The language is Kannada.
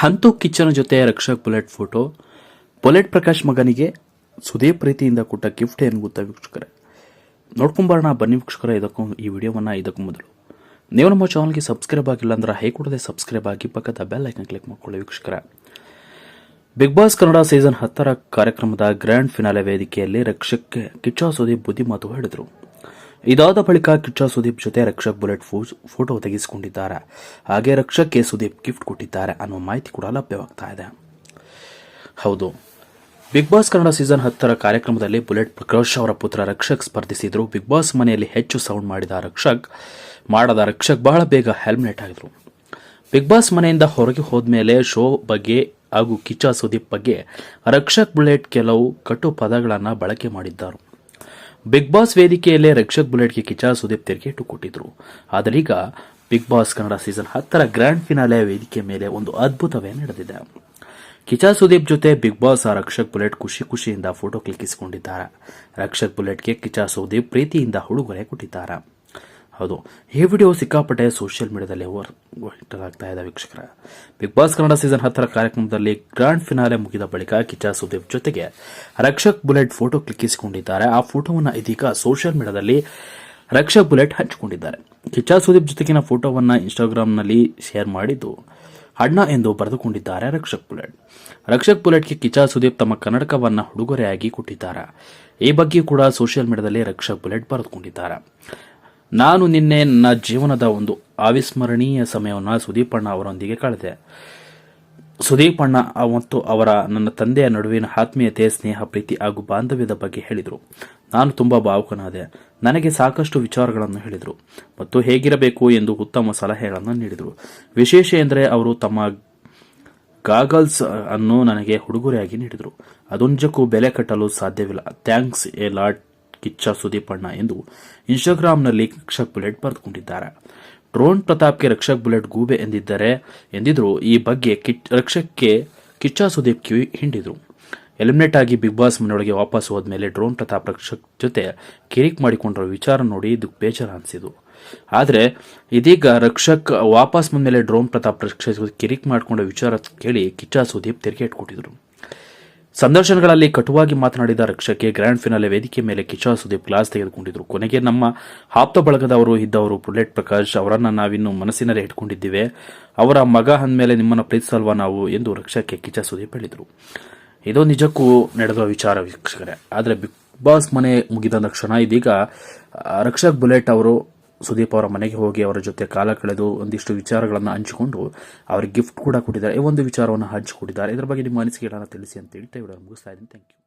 ಅಂತೂ ಕಿಚ್ಚನ ಜೊತೆ Rakshak bullet photo. Bullet Prakash ಮಗನಿಗೆ ಸುದೀಪ್ ಪ್ರೀತಿಯಿಂದ ಕೊಟ್ಟ ಗಿಫ್ಟ್ ಏನು ಗೊತ್ತಾ ವೀಕ್ಷಕರೇ? ನೋಡ್ಕೊಂಬರೋಣ ಬನ್ನಿ ವೀಕ್ಷಕರೇ. ಈ ವಿಡಿಯೋವನ್ನ ಇದಕ್ಕೂ ಮೊದಲು ನೀವು ನಮ್ಮ ಚಾನಲ್ಗೆ ಸಬ್ಸ್ಕ್ರೈಬ್ ಆಗಿಲ್ಲ ಅಂದ್ರೆ ಹೇಗೆ ಕೂಡಲೇ ಸಬ್ಸ್ಕ್ರೈಬ್ ಆಗಿ ಪಕ್ಕದ ಬೆಲ್ ಐಕನ್ ಕ್ಲಿಕ್ ಮಾಡ್ಕೊಳ್ಳಿ ವೀಕ್ಷಕರೇ. ಬಿಗ್ ಬಾಸ್ ಕನ್ನಡ ಸೀಸನ್ 10 ಕಾರ್ಯಕ್ರಮದ ಗ್ರ್ಯಾಂಡ್ ಫಿನಾಲೆ ವೇದಿಕೆಯಲ್ಲಿ ರಕ್ಷಕ್ಗೆ ಕಿಚ್ಚ ಸುದೀಪ್ ಬುದ್ಧಿ ಮಾತು ಹೇಳಿದರು. ಇದಾದ ಬಳಿಕ ಕಿಚ್ಚ ಸುದೀಪ್ ಜೊತೆ ರಕ್ಷಕ್ ಬುಲೆಟ್ ಫೋಟೋ ತೆಗೆಸಿಕೊಂಡಿದ್ದಾರೆ. ಹಾಗೆ ರಕ್ಷಕ್ಗೆ ಸುದೀಪ್ ಗಿಫ್ಟ್ ಕೊಟ್ಟಿದ್ದಾರೆ ಅನ್ನುವ ಮಾಹಿತಿ ಕೂಡ ಲಭ್ಯವಾಗ್ತಾ ಇದೆ. ಹೌದು, ಬಿಗ್ ಬಾಸ್ ಕನ್ನಡ ಸೀಸನ್ 10 ಕಾರ್ಯಕ್ರಮದಲ್ಲಿ ಬುಲೆಟ್ ಪ್ರಕಾಶ್ ಅವರ ಪುತ್ರ ರಕ್ಷಕ್ ಸ್ಪರ್ಧಿಸಿದ್ರು. ಬಿಗ್ ಬಾಸ್ ಮನೆಯಲ್ಲಿ ಹೆಚ್ಚು ಸೌಂಡ್ ಮಾಡಿದ ರಕ್ಷಕ್ ಬಹಳ ಬೇಗ ಹೆಲ್ಮೆಟ್ ಆಗಿದ್ರು. ಬಿಗ್ ಬಾಸ್ ಮನೆಯಿಂದ ಹೊರಗೆ ಹೋದ್ಮೇಲೆ ಶೋ ಬಗ್ಗೆ ಹಾಗೂ ಕಿಚ್ಚ ಸುದೀಪ್ ಬಗ್ಗೆ ರಕ್ಷಕ್ ಬುಲೆಟ್ ಕೆಲವು ಕಟು ಪದಗಳನ್ನು ಬಳಕೆ ಮಾಡಿದ್ದಾರೆ. ಬಿಗ್ ಬಾಸ್ ವೇದಿಕೆಯಲ್ಲೇ ರಕ್ಷಕ್ ಬುಲೆಟ್ಗೆ ಕಿಚ್ಚ ಸುದೀಪ್ ತಿರುಗೇಟು ಕೊಟ್ಟಿದ್ರು. ಆದರೆ ಈಗ Bigg Boss Kannada season 10 grand finale ವೇದಿಕೆ ಮೇಲೆ ಒಂದು ಅದ್ಭುತವೇ ನಡೆದಿದೆ. ಕಿಚ್ಚ ಸುದೀಪ್ ಜೊತೆ ಬಿಗ್ ಬಾಸ್ ರಕ್ಷಕ್ ಬುಲೆಟ್ ಖುಷಿಯಿಂದ ಫೋಟೋ ಕ್ಲಿಕ್ಕಿಸಿಕೊಂಡಿದ್ದಾರೆ. ರಕ್ಷಕ್ ಬುಲೆಟ್ಗೆ ಕಿಚ್ಚ ಸುದೀಪ್ ಪ್ರೀತಿಯಿಂದ ಉಡುಗೊರೆ ಕೊಟ್ಟಿದ್ದಾರೆ. ಹೌದು, ಈ ವಿಡಿಯೋ ಸಿಕ್ಕಾಪಟ್ಟೆ ಸೋಷಿಯಲ್ ಮೀಡಿಯಾದಲ್ಲಿ ಆಗ್ತಾ ಇದೆ ವೀಕ್ಷಕರ. ಬಿಗ್ ಬಾಸ್ ಕನ್ನಡ ಸೀಸನ್ 10 ಕಾರ್ಯಕ್ರಮದಲ್ಲಿ ಗ್ರ್ಯಾಂಡ್ ಫಿನಾಲೆ ಮುಗಿದ ಬಳಿಕ ಕಿಚ್ಚ ಸುದೀಪ್ ಜೊತೆಗೆ ರಕ್ಷಕ್ ಬುಲೆಟ್ ಫೋಟೋ ಕ್ಲಿಕ್ಕಿಸಿಕೊಂಡಿದ್ದಾರೆ. ಆ ಫೋಟೋವನ್ನು ಇದೀಗ ಸೋಷಿಯಲ್ ಮೀಡಿಯಾದಲ್ಲಿ ರಕ್ಷಕ್ ಬುಲೆಟ್ ಹಂಚಿಕೊಂಡಿದ್ದಾರೆ. ಕಿಚ್ಚ ಸುದೀಪ್ ಜೊತೆಗಿನ ಫೋಟೋವನ್ನು ಇನ್ಸ್ಟಾಗ್ರಾಂನಲ್ಲಿ ಶೇರ್ ಮಾಡಿದ್ದು ಅಣ್ಣ ಎಂದು ಬರೆದುಕೊಂಡಿದ್ದಾರೆ ರಕ್ಷಕ್ ಬುಲೆಟ್ಗೆ ಕಿಚ್ಚ ಸುದೀಪ್ ತಮ್ಮ ಕನ್ನಡಕವನ್ನ ಉಡುಗೊರೆಯಾಗಿ ಕೊಟ್ಟಿದ್ದಾರೆ. ಈ ಬಗ್ಗೆ ಕೂಡ ಸೋಷಿಯಲ್ ಮೀಡಿಯಾದಲ್ಲಿ ರಕ್ಷಕ್ ಬುಲೆಟ್ ಬರೆದುಕೊಂಡಿದ್ದಾರೆ. ನಾನು ನಿನ್ನೆ ನನ್ನ ಜೀವನದ ಒಂದು ಅವಿಸ್ಮರಣೀಯ ಸಮಯವನ್ನು ಸುದೀಪ್ ಅಣ್ಣ ಅವರೊಂದಿಗೆ ಕಳೆದೆ. ಸುದೀಪ್ ಅಣ್ಣ ಮತ್ತು ನನ್ನ ತಂದೆಯ ನಡುವಿನ ಆತ್ಮೀಯತೆ, ಸ್ನೇಹ, ಪ್ರೀತಿ ಹಾಗೂ ಬಾಂಧವ್ಯದ ಬಗ್ಗೆ ಹೇಳಿದರು. ನಾನು ತುಂಬಾ ಭಾವುಕನಾದೆ. ನನಗೆ ಸಾಕಷ್ಟು ವಿಚಾರಗಳನ್ನು ಹೇಳಿದರು ಮತ್ತು ಹೇಗಿರಬೇಕು ಎಂದು ಉತ್ತಮ ಸಲಹೆಗಳನ್ನು ನೀಡಿದರು. ವಿಶೇಷ ಎಂದರೆ ಅವರು ತಮ್ಮ ಗಾಗಲ್ಸ್ ಅನ್ನು ನನಗೆ ಉಡುಗೊರೆಯಾಗಿ ನೀಡಿದರು. ಅದು ನಿಜಕ್ಕೂ ಬೆಲೆ ಕಟ್ಟಲು ಸಾಧ್ಯವಿಲ್ಲ. Thanks a lot Kiccha Sudeep ಅಣ್ಣ ಎಂದು ಇನ್ಸ್ಟಾಗ್ರಾಂನಲ್ಲಿ ರಕ್ಷಕ್ ಬುಲೆಟ್ ಬರೆದುಕೊಂಡಿದ್ದಾರೆ. ಡ್ರೋನ್ ಪ್ರತಾಪ್ಗೆ ರಕ್ಷಕ್ ಬುಲೆಟ್ ಗೂಬೆ ಎಂದಿದ್ರು. ಈ ಬಗ್ಗೆ ರಕ್ಷಕ್ಗೆ ಕಿಚ್ಚ ಸುದೀಪ್ ಕಿವಿ ಹಿಂಡಿದ್ರು. ಎಲಿಮಿನೇಟ್ ಆಗಿ ಬಿಗ್ ಬಾಸ್ ಮನೆಯೊಳಗೆ ವಾಪಸ್ ಹೋದ್ಮೇಲೆ ಡ್ರೋನ್ ಪ್ರತಾಪ್ ರಕ್ಷಕ್ ಜೊತೆ ಕಿರಿಕ್ ಮಾಡಿಕೊಂಡಿರೋ ವಿಚಾರ ನೋಡಿ ಇದು ಬೇಜಾರ ಅನಿಸಿತು. ಆದರೆ ಇದೀಗ ರಕ್ಷಕ್ ವಾಪಸ್ ಬಂದ್ಮೇಲೆ ಡ್ರೋನ್ ಪ್ರತಾಪ್ ರಕ್ಷಕ್ ಕಿರಿಕ್ ಮಾಡಿಕೊಂಡ ವಿಚಾರ ಕೇಳಿ ಕಿಚ್ಚ ಸುದೀಪ್ ತಿರುಗೇಟು ಕೊಟ್ಟಿದ್ರು. ಸಂದರ್ಶನಗಳಲ್ಲಿ ಕಟುವಾಗಿ ಮಾತನಾಡಿದ ರಕ್ಷಕ್ಗೆ ಗ್ರ್ಯಾಂಡ್ ಫಿನಾಲೆ ವೇದಿಕೆ ಮೇಲೆ ಕಿಚ್ಚ ಸುದೀಪ್ ಕ್ಲಾಸ್ ತೆಗೆದುಕೊಂಡಿದ್ರು. ಕೊನೆಗೆ ನಮ್ಮ ಆಪ್ತ ಬಳಗದವರು ಇದ್ದವರು ಬುಲೆಟ್ ಪ್ರಕಾಶ್ ಅವರನ್ನ ನಾವಿನ್ನು ಮನಸ್ಸಿನಲ್ಲಿ ಇಟ್ಕೊಂಡಿದ್ದೇವೆ. ಅವರ ಮಗ ಅಂದಮೇಲೆ ನಿಮ್ಮನ್ನ ಪ್ರೀತಿಸಲ್ವಾ ನಾವು ಎಂದು ರಕ್ಷಕ್ಗೆ ಕಿಚ್ಚ ಸುದೀಪ್ ಹೇಳಿದರು. ಇದು ನಿಜಕ್ಕೂ ನಡೆದ ವಿಚಾರ ವೀಕ್ಷಕರೇ. ಆದರೆ ಬಿಗ್ ಬಾಸ್ ಮನೆ ಮುಗಿದ ತಕ್ಷಣ ಇದೀಗ ರಕ್ಷಕ್ ಬುಲೆಟ್ ಅವರು ಸುದೀಪ್ ಅವರ ಮನೆಗೆ ಹೋಗಿ ಅವರ ಜೊತೆ ಕಾಲ ಕಳೆದು ಒಂದಿಷ್ಟು ವಿಚಾರಗಳನ್ನು ಹಂಚಿಕೊಂಡು ಅವರಿಗೆ ಗಿಫ್ಟ್ ಕೂಡ ಕೊಟ್ಟಿದ್ದಾರೆ. ಈ ಒಂದು ವಿಚಾರವನ್ನು ಹಂಚಿಕೊಂಡಿದ್ದಾರೆ. ಇದರ ಬಗ್ಗೆ ನಿಮ್ಮ ಅನಿಸಿಕೆಗಳನ್ನು ತಿಳಿಸಿ ಅಂತ ಹೇಳ್ತಾ ವಿಡಿಯೋ ಮುಗಿಸ್ತಾ ಇದ್ದೀನಿ. Thank you.